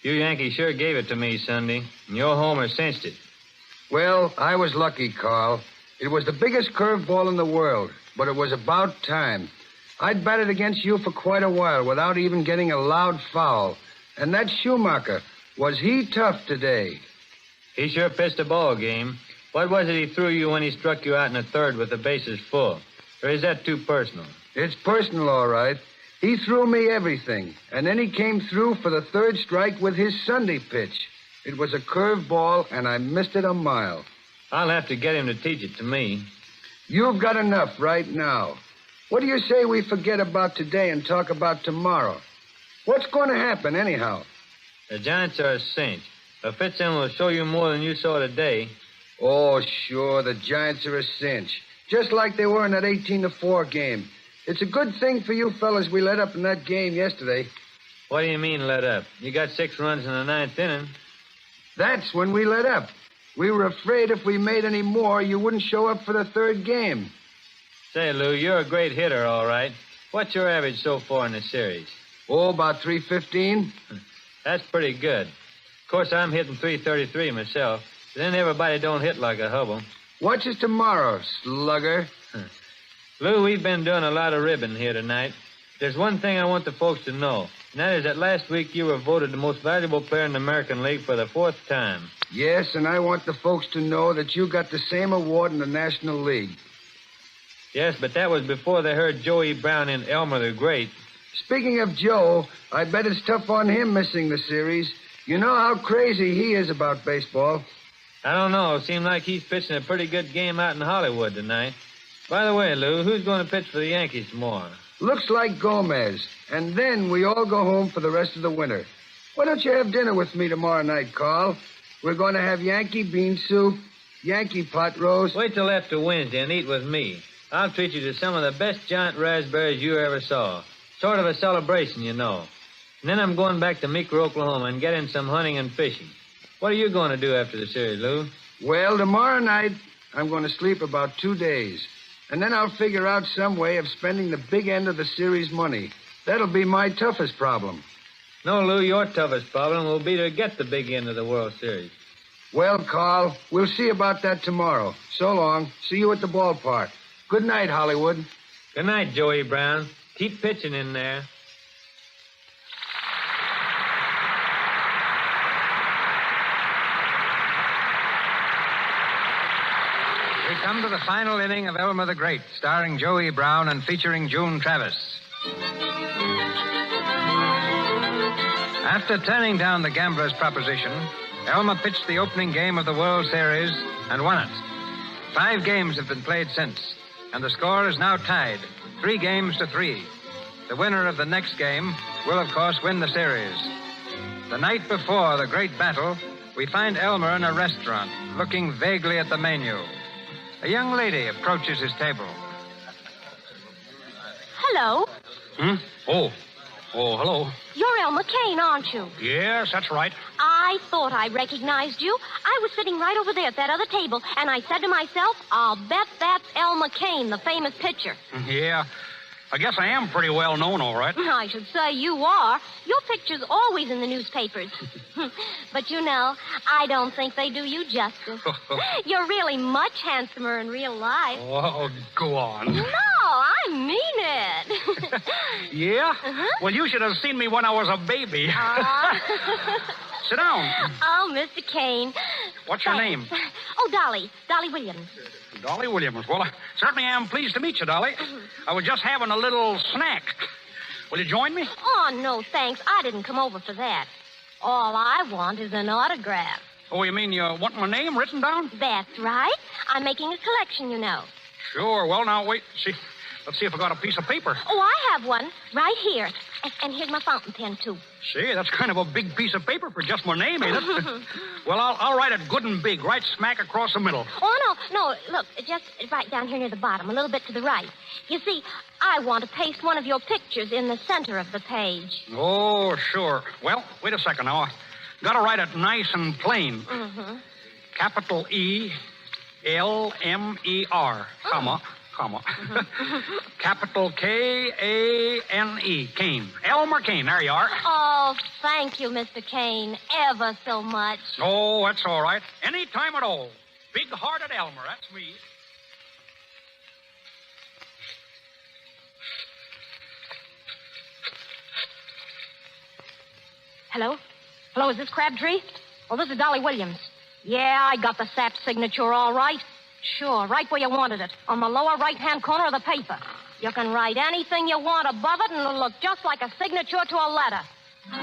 You Yankees sure gave it to me Sunday, and your homer cinched it. Well, I was lucky, Carl. It was the biggest curveball in the world, but it was about time. I'd batted against you for quite a while without even getting a loud foul. And that Schumacher, was he tough today? He sure pitched a ball game. What was it he threw you when he struck you out in the third with the bases full? Or is that too personal? It's personal, all right. He threw me everything, and then he came through for the third strike with his Sunday pitch. It was a curved ball, and I missed it a mile. I'll have to get him to teach it to me. You've got enough right now. What do you say we forget about today and talk about tomorrow? What's going to happen, anyhow? The Giants are a cinch. If Fitzsimmons will show you more than you saw today. Oh, sure, the Giants are a cinch. Just like they were in that 18-4 game. It's a good thing for you fellas we let up in that game yesterday. What do you mean, let up? You got 6 runs in the 9th inning. That's when we let up. We were afraid if we made any more, you wouldn't show up for the third game. Say, Lou, you're a great hitter, all right. What's your average so far in the series? Oh, about 315. That's pretty good. Of course, I'm hitting 333 myself. But then everybody don't hit like a Hubble. Watch us tomorrow, slugger. Lou, we've been doing a lot of ribbon here tonight. There's one thing I want the folks to know, and that is that last week you were voted the most valuable player in the American League for the 4th time. Yes, and I want the folks to know that you got the same award in the National League. Yes, but that was before they heard Joe E. Brown in Elmer the Great. Speaking of Joe, I bet it's tough on him missing the series. You know how crazy he is about baseball. I don't know. It seemed like he's pitching a pretty good game out in Hollywood tonight. By the way, Lou, who's going to pitch for the Yankees tomorrow? Looks like Gomez. And then we all go home for the rest of the winter. Why don't you have dinner with me tomorrow night, Carl? We're going to have Yankee bean soup, Yankee pot roast. Wait till after Wednesday and eat with me. I'll treat you to some of the best giant raspberries you ever saw. Sort of a celebration, you know. And then I'm going back to Meeker, Oklahoma, and getting some hunting and fishing. What are you going to do after the series, Lou? Well, tomorrow night, I'm going to sleep about 2 days. And then I'll figure out some way of spending the big end of the series money. That'll be my toughest problem. No, Lou, your toughest problem will be to get the big end of the World Series. Well, Carl, we'll see about that tomorrow. So long. See you at the ballpark. Good night, Hollywood. Good night, Joey Brown. Keep pitching in there. We come to the final inning of Elmer the Great, starring Joey Brown and featuring June Travis. After turning down the gambler's proposition, Elmer pitched the opening game of the World Series and won it. 5 games have been played since, and the score is now tied, 3-3. The winner of the next game will, of course, win the series. The night before the great battle, we find Elmer in a restaurant, looking vaguely at the menu. A young lady approaches his table. Hello. Oh, hello. You're Elmer Kane, aren't you? Yes, that's right. I thought I recognized you. I was sitting right over there at that other table, and I said to myself, I'll bet that's Elmer Kane, the famous pitcher. Yeah, I guess I am pretty well known, all right. I should say you are. Your picture's always in the newspapers. But, you know, I don't think they do you justice. You're really much handsomer in real life. Oh, go on. No, I mean it. Yeah? Uh-huh. Well, you should have seen me when I was a baby. Sit down. Oh, Mr. Kane. What's your Thanks. name? Oh, Dolly. Dolly Williams. Dolly Williams. Well, I certainly am pleased to meet you, Dolly. I was just having a little snack. Will you join me? Oh, no, thanks. I didn't come over for that. All I want is an autograph. Oh, you mean you want my name written down? That's right. I'm making a collection, you know. Sure. Well, now, wait. Let's see if I got a piece of paper. Oh, I have one right here. And here's my fountain pen, too. See, that's kind of a big piece of paper for just my name, ain't it? Well, I'll write it good and big, right smack across the middle. Oh, no. Look, just right down here near the bottom, a little bit to the right. You see, I want to paste one of your pictures in the center of the page. Oh, sure. Well, wait a second now. I gotta write it nice and plain. Mm-hmm. Capital E, L-M-E-R, comma. Capital K-A-N-E, Kane. Elmer Kane, there you are. Oh, thank you, Mr. Kane, ever so much. Oh, that's all right. Any time at all. Big-hearted Elmer, that's me. Hello? Hello, is this Crabtree? Oh, this is Dolly Williams. Yeah, I got the sap signature all right. Sure, right where you wanted it, on the lower right-hand corner of the paper. You can write anything you want above it, and it'll look just like a signature to a letter. X3,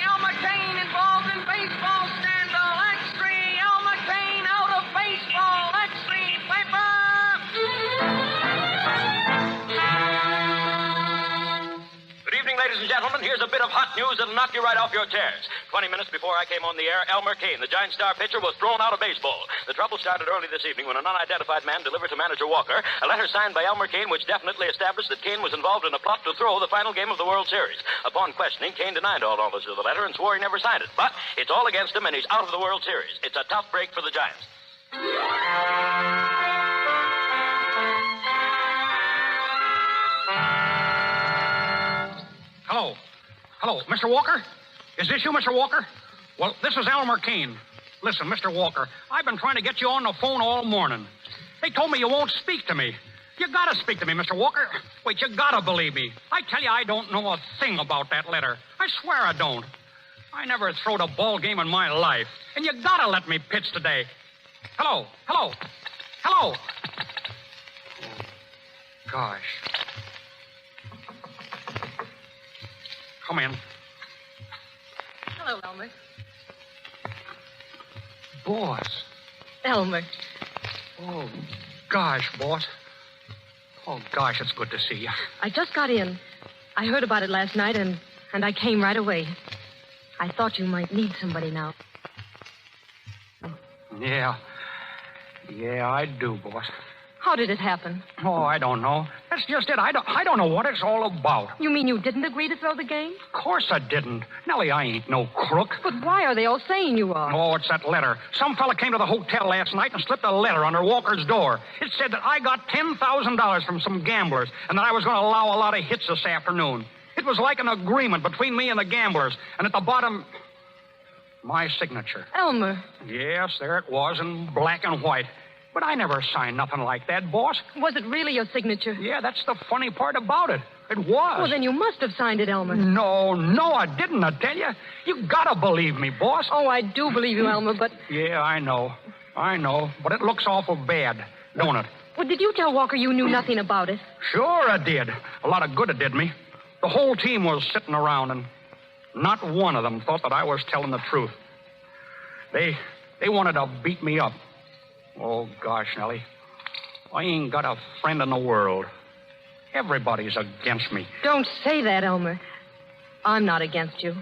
Elmer Kane involved in baseball scandal. X3, Elmer Kane out of baseball. X3, paper. Good evening, ladies and gentlemen. Here's a bit of hot news that'll knock you right off your chairs. 20 minutes before I came on the air, Elmer Kane, the Giant star pitcher, was thrown out of baseball. The trouble started early this evening when an unidentified man delivered to manager Walker a letter signed by Elmer Kane which definitely established that Kane was involved in a plot to throw the final game of the World Series. Upon questioning, Kane denied all knowledge of the letter and swore he never signed it. But it's all against him, and he's out of the World Series. It's a tough break for the Giants. Hello, Mr. Walker? Is this you, Mr. Walker? Well, this is Elmer Kane. Listen, Mr. Walker, I've been trying to get you on the phone all morning. They told me you won't speak to me. You gotta speak to me, Mr. Walker. Wait, you gotta believe me. I tell you, I don't know a thing about that letter. I swear I don't. I never throwed a ball game in my life. And you gotta let me pitch today. Hello. Oh, gosh. Come in. Hello, Elmer. Boss. Elmer. Oh, gosh, boss. Oh, gosh, it's good to see you. I just got in. I heard about it last night, and I came right away. I thought you might need somebody now. Yeah, I do, boss. How did it happen? Oh, I don't know. That's just it. I don't know what it's all about. You mean you didn't agree to throw the game? Of course I didn't. Nellie, I ain't no crook. But why are they all saying you are? Oh, it's that letter. Some fella came to the hotel last night and slipped a letter under Walker's door. It said that I got $10,000 from some gamblers and that I was going to allow a lot of hits this afternoon. It was like an agreement between me and the gamblers. And at the bottom, my signature. Elmer. Yes, there it was in black and white. But I never signed nothing like that, boss. Was it really your signature? Yeah, that's the funny part about it. It was. Well, then you must have signed it, Elmer. No, I didn't, I tell you. You gotta believe me, boss. Oh, I do believe you, Elmer, but... Yeah, I know. But it looks awful bad, don't it? Well, did you tell Walker you knew nothing about it? Sure I did. A lot of good it did me. The whole team was sitting around, and not one of them thought that I was telling the truth. They wanted to beat me up. Oh, gosh, Nellie. I ain't got a friend in the world. Everybody's against me. Don't say that, Elmer. I'm not against you.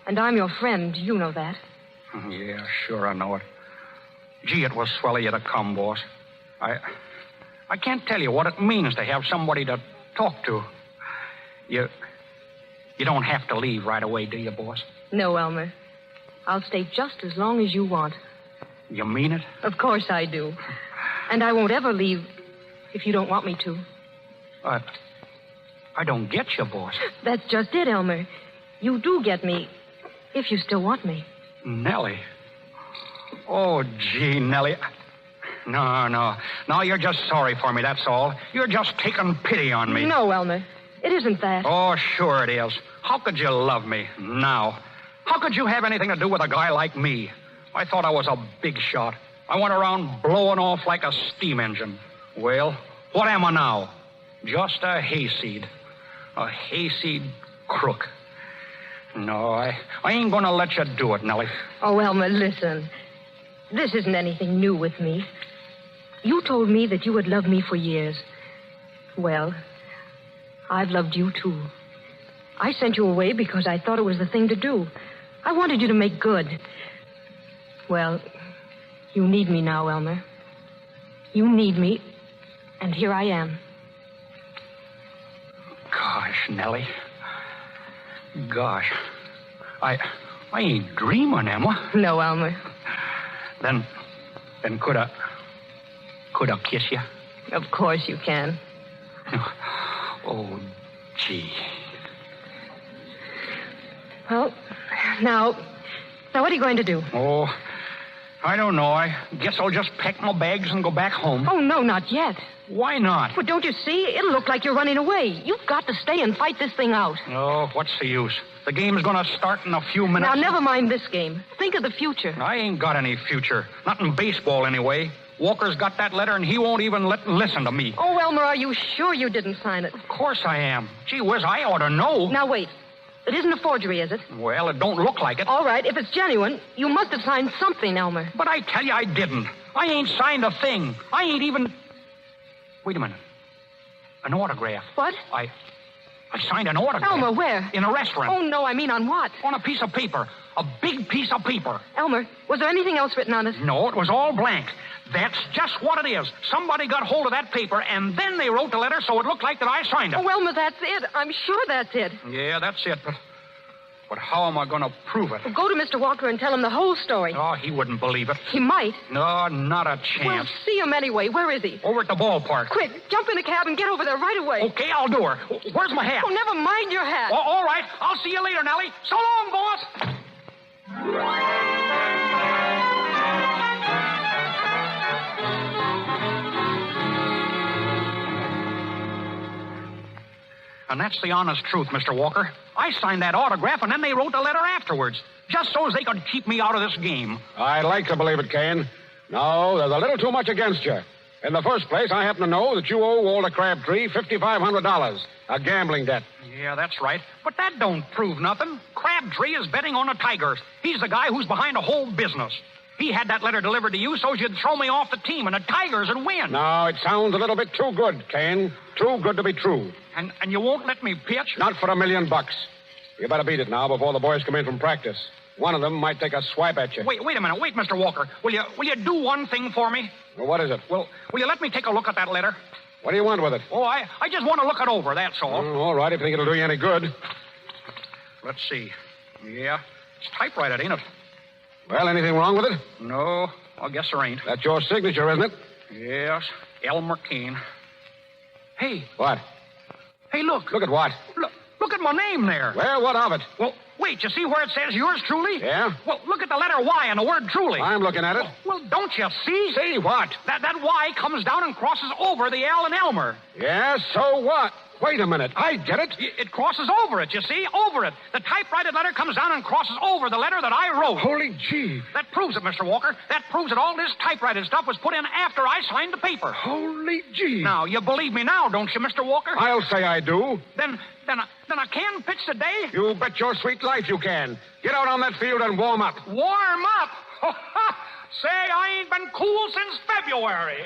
And I'm your friend. You know that. Yeah, sure, I know it. Gee, it was swell of you to come, boss. I can't tell you what it means to have somebody to talk to. You don't have to leave right away, do you, boss? No, Elmer. I'll stay just as long as you want. You mean it? Of course I do. And I won't ever leave if you don't want me to. I don't get you, boss. That's just it, Elmer. You do get me, if you still want me. Nellie. Oh, gee, Nellie. No, you're just sorry for me, that's all. You're just taking pity on me. No, Elmer. It isn't that. Oh, sure it is. How could you love me now? How could you have anything to do with a guy like me? I thought I was a big shot. I went around blowing off like a steam engine. Well, what am I now? Just a hayseed. A hayseed crook. No, I ain't gonna let you do it, Nellie. Oh, Elmer, listen. This isn't anything new with me. You told me that you would love me for years. Well, I've loved you, too. I sent you away because I thought it was the thing to do. I wanted you to make good. Well, you need me now, Elmer. You need me, and here I am. Gosh, Nellie. Gosh. I ain't dreaming, am I? No, Elmer. Then could I kiss you? Of course you can. Oh, gee. Well, now what are you going to do? Oh, I don't know. I guess I'll just pack my bags and go back home. Oh, no, not yet. Why not? Well, don't you see? It'll look like you're running away. You've got to stay and fight this thing out. Oh, what's the use? The game's going to start in a few minutes. Now, never mind this game. Think of the future. I ain't got any future. Not in baseball, anyway. Walker's got that letter, and he won't even listen to me. Oh, Elmer, are you sure you didn't sign it? Of course I am. Gee whiz, I ought to know. Now, wait. It isn't a forgery, is it? Well, it don't look like it. All right, if it's genuine, you must have signed something, Elmer. But I tell you I didn't. I ain't signed a thing. I ain't even... Wait a minute. An autograph. What? I signed an autograph. Elmer, where? In a restaurant. Oh, no, I mean on what? On a piece of paper. A big piece of paper. Elmer, was there anything else written on it? No, it was all blank. That's just what it is. Somebody got hold of that paper, and then they wrote the letter so it looked like that I signed it. Oh, Elmer, that's it. I'm sure that's it. Yeah, that's it. But how am I going to prove it? Well, go to Mr. Walker and tell him the whole story. Oh, he wouldn't believe it. He might. No, not a chance. Well, see him anyway. Where is he? Over at the ballpark. Quick, jump in a cab and get over there right away. Okay, I'll do her. Where's my hat? Oh, never mind your hat. Oh, all right. I'll see you later, Nellie. So long, boss. And that's the honest truth, Mr. Walker. I signed that autograph, and then they wrote the letter afterwards, just so as they could keep me out of this game. I'd like to believe it, Kane. No, there's a little too much against you. In the first place, I happen to know that you owe Walter Crabtree $5,500, a gambling debt. Yeah, that's right. But that don't prove nothing. Crabtree is betting on the Tigers. He's the guy who's behind the whole business. He had that letter delivered to you so you'd throw me off the team and the Tigers would win. No, it sounds a little bit too good, Kane. Too good to be true. And you won't let me pitch? Not for $1 million. You better beat it now before the boys come in from practice. One of them might take a swipe at you. Wait a minute. Wait, Mr. Walker. Will you do one thing for me? Well, what is it? Will you let me take a look at that letter? What do you want with it? Oh, I just want to look it over, that's all. All right, if you think it'll do you any good. Let's see. Yeah, it's typewriter, ain't it? Well, anything wrong with it? No, I guess there ain't. That's your signature, isn't it? Yes, Elmer Kane. Hey. What? Hey, look. Look at what? Look at my name there. Well, what of it? Well, wait, you see where it says yours truly? Yeah? Well, look at the letter Y and the word truly. I'm looking at it. Well, don't you see? See what? That Y comes down and crosses over the L in Elmer. Yeah, so what? Wait a minute. I get it. It crosses over it, you see? Over it. The typewritten letter comes down and crosses over the letter that I wrote. Holy gee. That proves it, Mr. Walker. That proves that all this typewritten stuff was put in after I signed the paper. Holy gee. Now, you believe me now, don't you, Mr. Walker? I'll say I do. Then I can pitch today? You bet your sweet life you can. Get out on that field and warm up. Warm up? Say, I ain't been cool since February.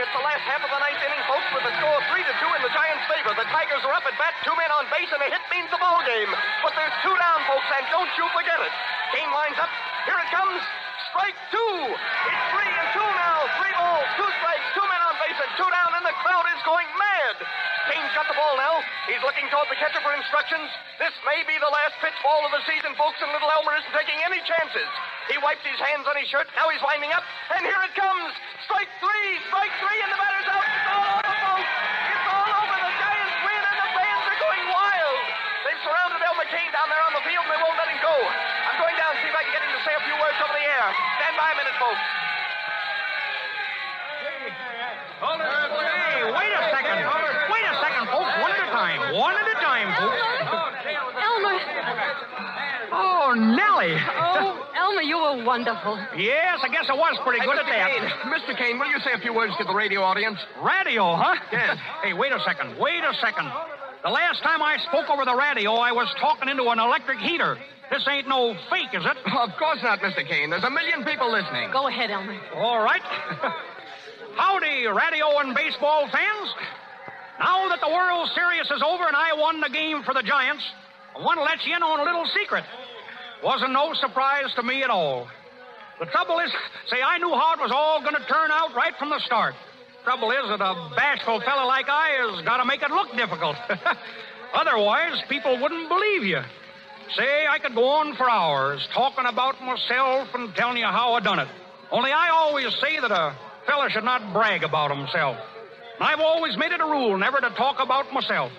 It's the last half of the ninth inning, folks, with the score 3-2 in the Giants' favor. The Tigers are up at bat, 2 men on base, and a hit means the ball game. But there's 2 down, folks, and don't you forget it. Game lines up. Here it comes. Strike 2. It's 3-2 now. 3 balls, 2 strikes, 2 men on base, and 2 down, and the crowd is going mad. Kane's got the ball now. He's looking toward the catcher for instructions. This may be the last pitch ball of the season, folks, and little Elmer isn't taking any chances. He wiped his hands on his shirt. Now he's winding up, and here it comes. Strike 3, and the batter's out. It's all over, folks. It's all over. The Giants win, and the fans are going wild. They've surrounded Elmer Kane down there on the field, and they won't let him go. I'm going down to see if I can get him to say a few words over the air. Stand by a minute, folks. Hey, wait a second. Wait a second, folks. One at a time. One at a time, folks. Elmer. Oh, Nellie. Oh, Elmer, you were wonderful. Yes, I guess I was pretty good at that. Mr. Kane, will you say a few words to the radio audience? Radio, huh? Yes. Hey, wait a second. The last time I spoke over the radio, I was talking into an electric heater. This ain't no fake, is it? Of course not, Mr. Kane. There's a million people listening. Go ahead, Elmer. All right. Howdy, radio and baseball fans. Now that the World Series is over and I won the game for the Giants, I want to let you in on a little secret. Wasn't no surprise to me at all. The trouble is, I knew how it was all going to turn out right from the start. Trouble is that a bashful fella like I has got to make it look difficult. Otherwise, people wouldn't believe you. I could go on for hours talking about myself and telling you how I done it. Only I always say that a fella should not brag about himself. And I've always made it a rule never to talk about myself.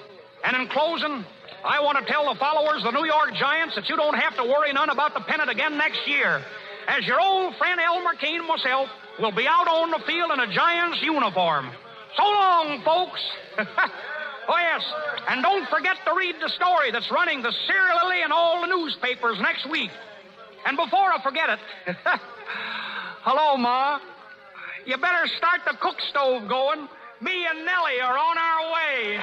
And in closing, I want to tell the followers of the New York Giants that you don't have to worry none about the pennant again next year, as your old friend Elmer Kane and myself will be out on the field in a Giants uniform. So long, folks. Oh, yes, and don't forget to read the story that's running the serially in all the newspapers next week. And before I forget it, hello, Ma. You better start the cook stove going. Me and Nellie are on our way.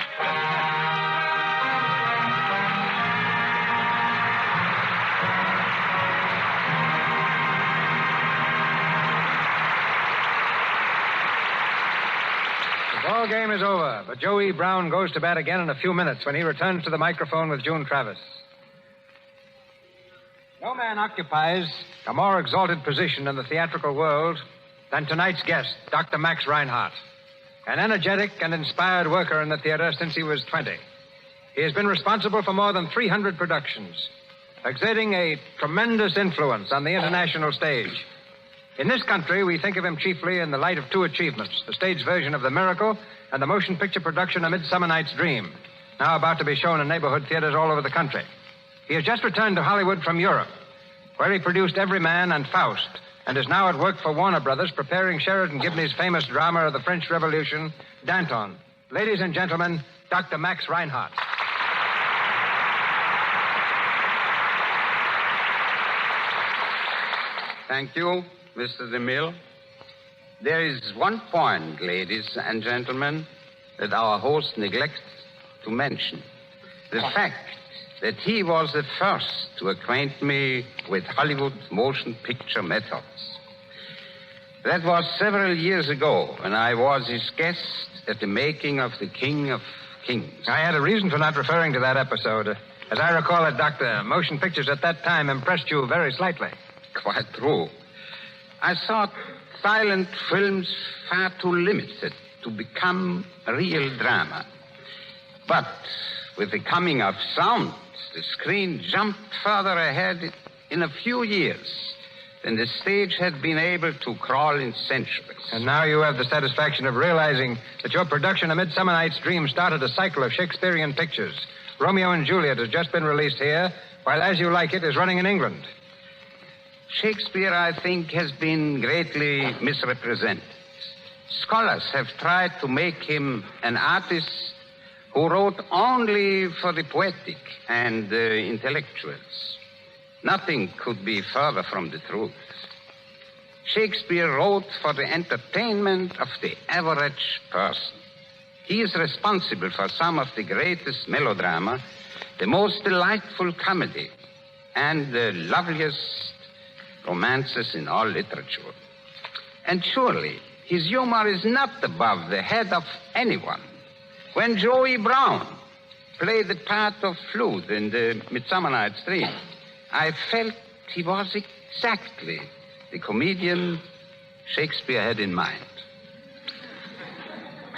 The ball game is over, but Joey Brown goes to bat again in a few minutes when he returns to the microphone with June Travis. No man occupies a more exalted position in the theatrical world than tonight's guest, Dr. Max Reinhardt, an energetic and inspired worker in the theater since he was 20. He has been responsible for more than 300 productions, exerting a tremendous influence on the international stage. In this country, we think of him chiefly in the light of 2 achievements, the stage version of The Miracle and the motion picture production of Midsummer Night's Dream, now about to be shown in neighborhood theaters all over the country. He has just returned to Hollywood from Europe, where he produced Everyman and Faust, and is now at work for Warner Brothers preparing Sheridan Gibney's famous drama of the French Revolution, Danton. Ladies and gentlemen, Dr. Max Reinhardt. Thank you, Mr. DeMille. There is one point, ladies and gentlemen, that our host neglects to mention. The fact that he was the first to acquaint me with Hollywood motion picture methods. That was several years ago when I was his guest at the making of The King of Kings. I had a reason for not referring to that episode. As I recall it, Doctor, motion pictures at that time impressed you very slightly. Quite true. I thought silent films far too limited to become a real drama. But with the coming of sound, the screen jumped further ahead in a few years than the stage had been able to crawl in centuries. And now you have the satisfaction of realizing that your production, A Midsummer Night's Dream, started a cycle of Shakespearean pictures. Romeo and Juliet has just been released here, while As You Like It is running in England. Shakespeare, I think, has been greatly misrepresented. Scholars have tried to make him an artist who wrote only for the poetic and the intellectuals. Nothing could be further from the truth. Shakespeare wrote for the entertainment of the average person. He is responsible for some of the greatest melodrama, the most delightful comedy, and the loveliest romances in all literature. And surely, his humor is not above the head of anyone. When Joey Brown played the part of Flute in the Midsummer Night's Dream, I felt he was exactly the comedian Shakespeare had in mind.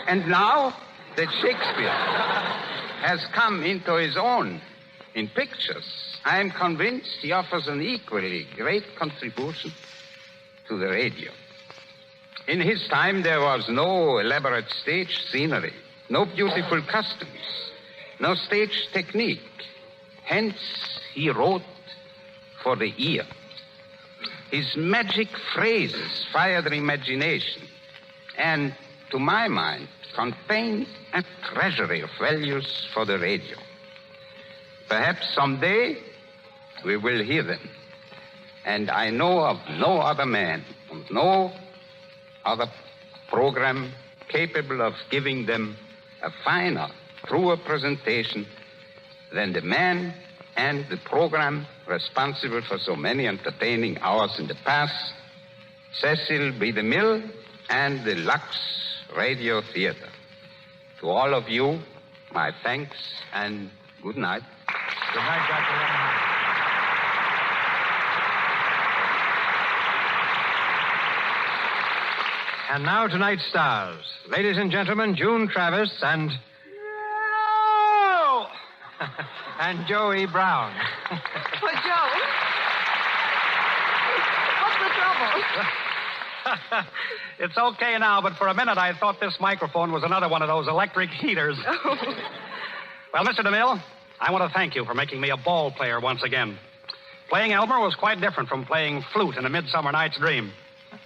And now that Shakespeare has come into his own in pictures, I am convinced he offers an equally great contribution to the radio. In his time, there was no elaborate stage scenery, no beautiful costumes, no stage technique. Hence, he wrote for the ear. His magic phrases fired the imagination and, to my mind, contain a treasury of values for the radio. Perhaps someday we will hear them. And I know of no other man, and no other program capable of giving them a finer, truer presentation than the man and the program responsible for so many entertaining hours in the past, Cecil B. DeMille and the Lux Radio Theater. To all of you, my thanks and good night. Good night, Dr. Leonhardt. And now tonight's stars. Ladies and gentlemen, June Travis and... No! and Joey Brown. Well, Joe, what's the trouble? It's okay now, but for a minute I thought this microphone was another one of those electric heaters. Oh. Well, Mr. DeMille, I want to thank you for making me a ball player once again. Playing Elmer was quite different from playing Flute in A Midsummer Night's Dream.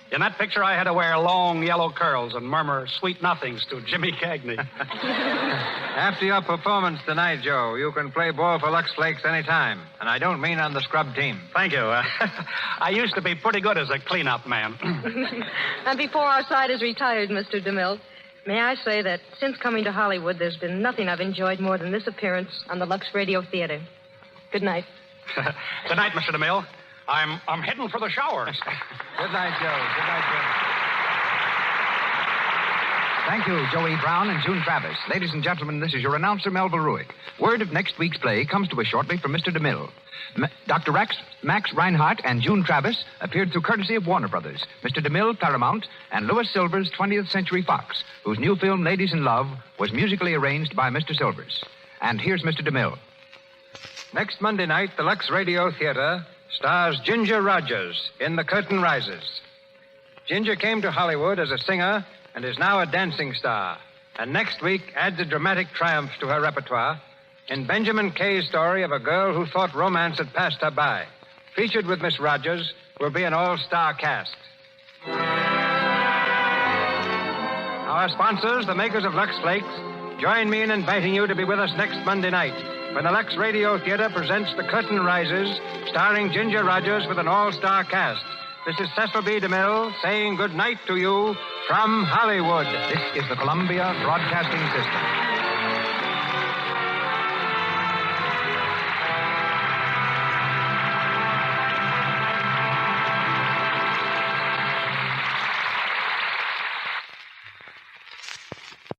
In that picture, I had to wear long yellow curls and murmur sweet nothings to Jimmy Cagney. After your performance tonight, Joe, you can play ball for Lux Flakes any time. And I don't mean on the scrub team. Thank you. I used to be pretty good as a cleanup man. And before our side is retired, Mr. DeMille, may I say that since coming to Hollywood, there's been nothing I've enjoyed more than this appearance on the Lux Radio Theater. Good night. Good night, Mr. DeMille. I'm heading for the showers. Good night, Joe. Good night, Joe. Thank you, Joey Brown and June Travis. Ladies and gentlemen, this is your announcer, Melville Ruick. Word of next week's play comes to us shortly from Mr. DeMille. Dr. Max Reinhardt and June Travis appeared through courtesy of Warner Brothers, Mr. DeMille, Paramount, and Louis Silvers, 20th Century Fox, whose new film, Ladies in Love, was musically arranged by Mr. Silvers. And here's Mr. DeMille. Next Monday night, the Lux Radio Theater stars Ginger Rogers in The Curtain Rises. Ginger came to Hollywood as a singer and is now a dancing star. And next week adds a dramatic triumph to her repertoire in Benjamin Kay's story of a girl who thought romance had passed her by. Featured with Miss Rogers will be an all-star cast. Our sponsors, the makers of Lux Flakes, join me in inviting you to be with us next Monday night when the Lux Radio Theater presents The Curtain Rises, starring Ginger Rogers with an all-star cast. This is Cecil B. DeMille saying good night to you from Hollywood. This is the Columbia Broadcasting System.